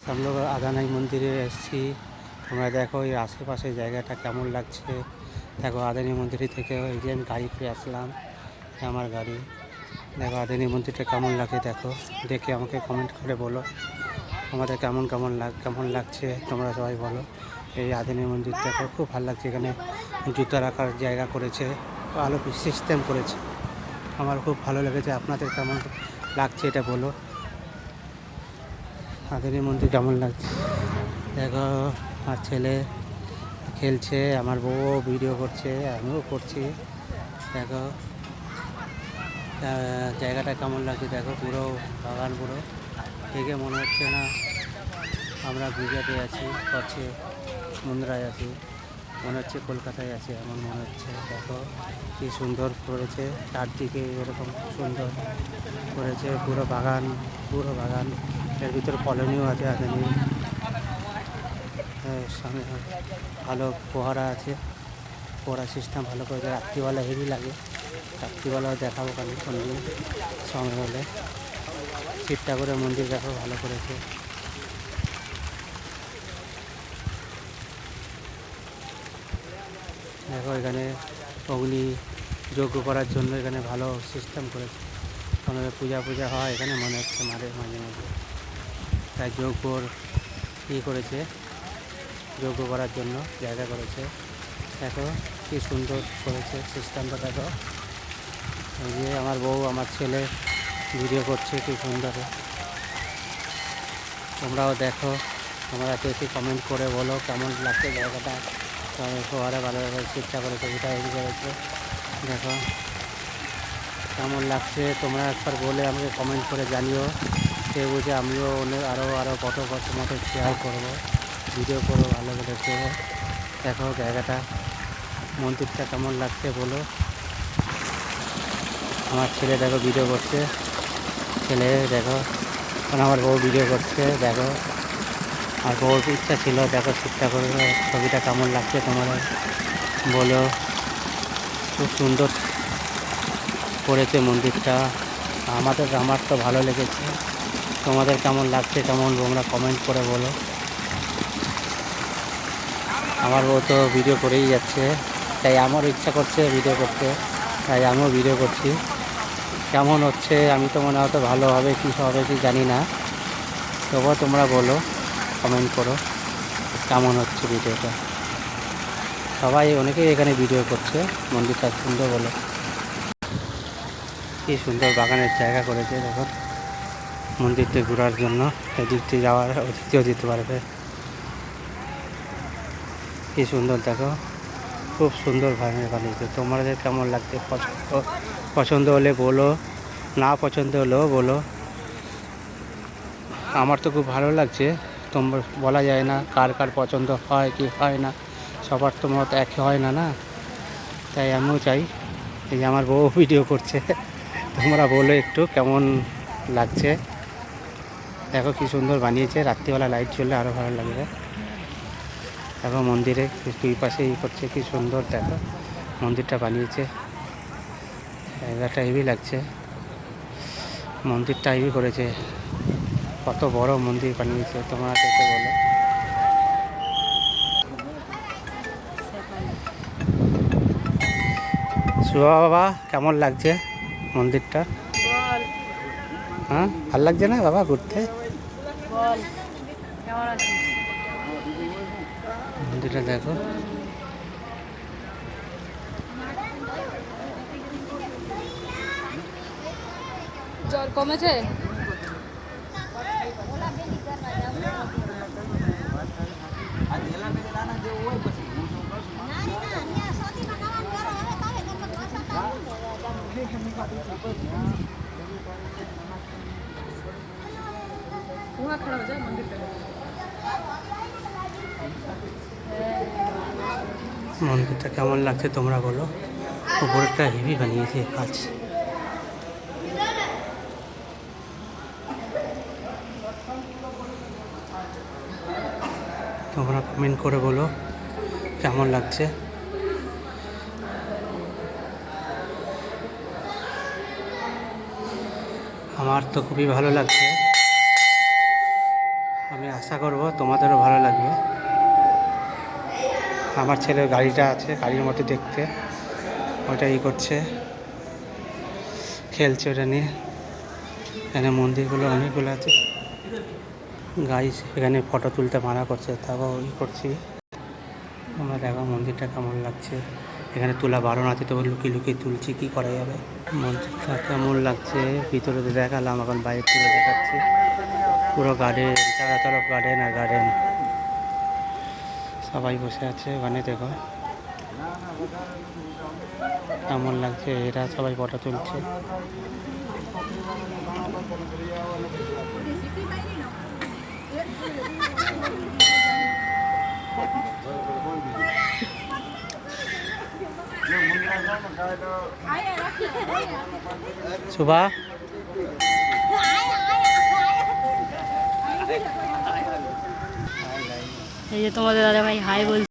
हम लोग আদানি মন্দিরে এসেছি। তোমরা দেখো এই আশেপাশের জায়গাটা কেমন লাগছে। দেখো আদানি মন্দির থেকে এই যে আমি গাড়ি করে আসলাম, এটা আমার গাড়ি। দেখো আদানি মন্দিরটা কেমন লাগে দেখো, দেখে আমাকে কমেন্ট করে বলো আমাদের কেমন লাগছে। তোমরা সবাই বলো। এই আদানি মন্দির দেখো, খুব ভালো লাগছে। এখানে জুতো রাখার জায়গা করেছে, ভালো সিস্টেম করেছে, আমার খুব ভালো লেগেছে। আপনাদের কেমন লাগছে এটা বলো। আদানি মন্দির কেমন লাগছে দেখো। আমার ছেলে খেলছে, আমার বউ ভিডিও করছে, আমিও করছি। দেখো জায়গাটা কেমন লাগছে দেখো, পুরো বাগান। পুরো দেখে মনে হচ্ছে না আমরা গুজরাটে আছি, হচ্ছে মুন্দ্রায় আছি, মনে হচ্ছে কলকাতায় আছি, এমন মনে হচ্ছে। দেখো কি সুন্দর করেছে, চারদিকে এরকম সুন্দর করেছে, পুরো বাগান। এর ভিতরে কলোনিও আছে আদানি। সামনে ভালো ফোয়ারা আছে, ফোয়ারা সিস্টেম ভালো করেছে। রাত্রিবেলা হেভি লাগে, রাত্রিবেলাও দেখাবো কালি কোনদিন সময় হলে। শিব ঠাকুরের মন্দির দেখো, ভালো করেছে। দেখো এখানে অগ্নি যজ্ঞ করার জন্য এখানে ভালো সিস্টেম করেছে। আমাদের পূজা হয় এখানে, মনে হচ্ছে মাঝে মাঝে তাই যজ্ঞর করেছে, যজ্ঞ করার জন্য জায়গা করেছে। দেখো কি সুন্দর করেছে সিস্টেমটা। দেখো এই যে আমার বউ আমার ছেলে ভিডিও করছে, কি সুন্দর। তোমরাও দেখো, তোমরা দেখে কমেন্ট করে বলো কেমন লাগছে জায়গাটা। ফোয়ারা ভালোভাবে চেষ্টা করেছে, এটা এই করেছে। দেখো কেমন লাগছে, তোমরা একবার বলে আমাকে কমেন্ট করে জানিও। সে বুঝে আমিও আরও কত মতো শেয়ার করবো, ভিডিও করবো, ভালো করে করবো। দেখো জায়গাটা, মন্দিরটা কেমন লাগছে বলো। আমার ছেলে দেখো ভিডিও করছে, ছেলে দেখো, আমার বউ ভিডিও করছে। দেখো আর বউর ইচ্ছা ছিল, দেখো ঠিকঠাক করে ছবিটা কেমন লাগছে তোমরা বলো। খুব সুন্দর করেছে মন্দিরটা, আমার তো ভালো লেগেছে। তোমাদের কেমন লাগছে তোমরা কমেন্ট করে বলো। আমার বউ তো ভিডিও করেই যাচ্ছে, তাই আমারও ইচ্ছা করছে ভিডিও করতে, তাই আমিও ভিডিও করছি। কেমন হচ্ছে আমি তো মনে হয়তো ভালো হবে কি জানি না, তবুও তোমরা বলো, কমেন্ট করো কেমন হচ্ছে ভিডিওটা। সবাই অনেকেই এখানে ভিডিও করছে, মন্দিরটা সুন্দর বলে। কি সুন্দর বাগানের জায়গা করেছে দেখো, মন্দিরটি ঘোরার জন্য এদিক দিয়ে যাওয়ার, ওদিক দিয়েও যেতে পারবে। কি সুন্দর দেখো, খুব সুন্দর বানিয়েছে। তোমাদের কেমন লাগছে পছন্দ হলে বলো, না পছন্দ হলেও বলো। আমার তো খুব ভালো লাগছে। তোমরা বলা যায় না কার পছন্দ হয় কি হয় না, সবার তো মত একই হয় না না। তাই আমিও চাই। এই যে আমার বউ ভিডিও করছে, তোমরা বলো একটু কেমন লাগছে। দেখো কি সুন্দর বানিয়েছে, রাত্রিবেলা লাইট জ্বললে আরও ভালো লাগবে। দেখো মন্দিরে দুই পাশে করছে, কি সুন্দর দেখো মন্দিরটা বানিয়েছে। জায়গাটা হেভি লাগছে, মন্দিরটা হেভি করেছে। কত বড় মন্দির বানিয়েছে তোমরা দেখে বলো। শুভ বাবা কেমন লাগছে মন্দিরটা? হ্যাঁ ভাল লাগছে না বাবা ঘুরতে? মন্দিরটা দেখো, জ্বর কমেছে? মন্দিরটা কেমন লাগছে তোমরা বলো। উপরেরটা হেভি বানিয়েছে কাজ। তোমরা কমেন্ট করে বলো কেমন লাগছে। আমার তো খুবই ভালো লাগছে। আমি আশা করব তোমাদেরও ভালো লাগবে। আমার ছেলের গাড়িটা আছে, গাড়ির মতো দেখতে, ওটা করছে, খেলছে ওটা নিয়ে। এখানে মন্দিরগুলো অনেকগুলো আছে, গাইস এখানে ফটো তুলতে মানা করছে, তাও করছি। আমরা দেখো মন্দিরটা কেমন লাগছে। এখানে তোলা বারণ আছে, তবে লুকিয়ে লুকিয়ে তুলছি, কি করা যাবে। মন্দিরটা কেমন লাগছে ভিতরে তো দেখালাম, এখন বাইরে থেকে দেখাচ্ছি। পুরো গার্ডেন, চারা তরফ গার্ডেন আর গার্ডেন, সবাই বসে আছে ওখানে। দেখো কেমন লাগছে, এরা সবাই ফটো তুলছে। শুভা, এই যে তোমাদের দাদা ভাই হাই বলছে।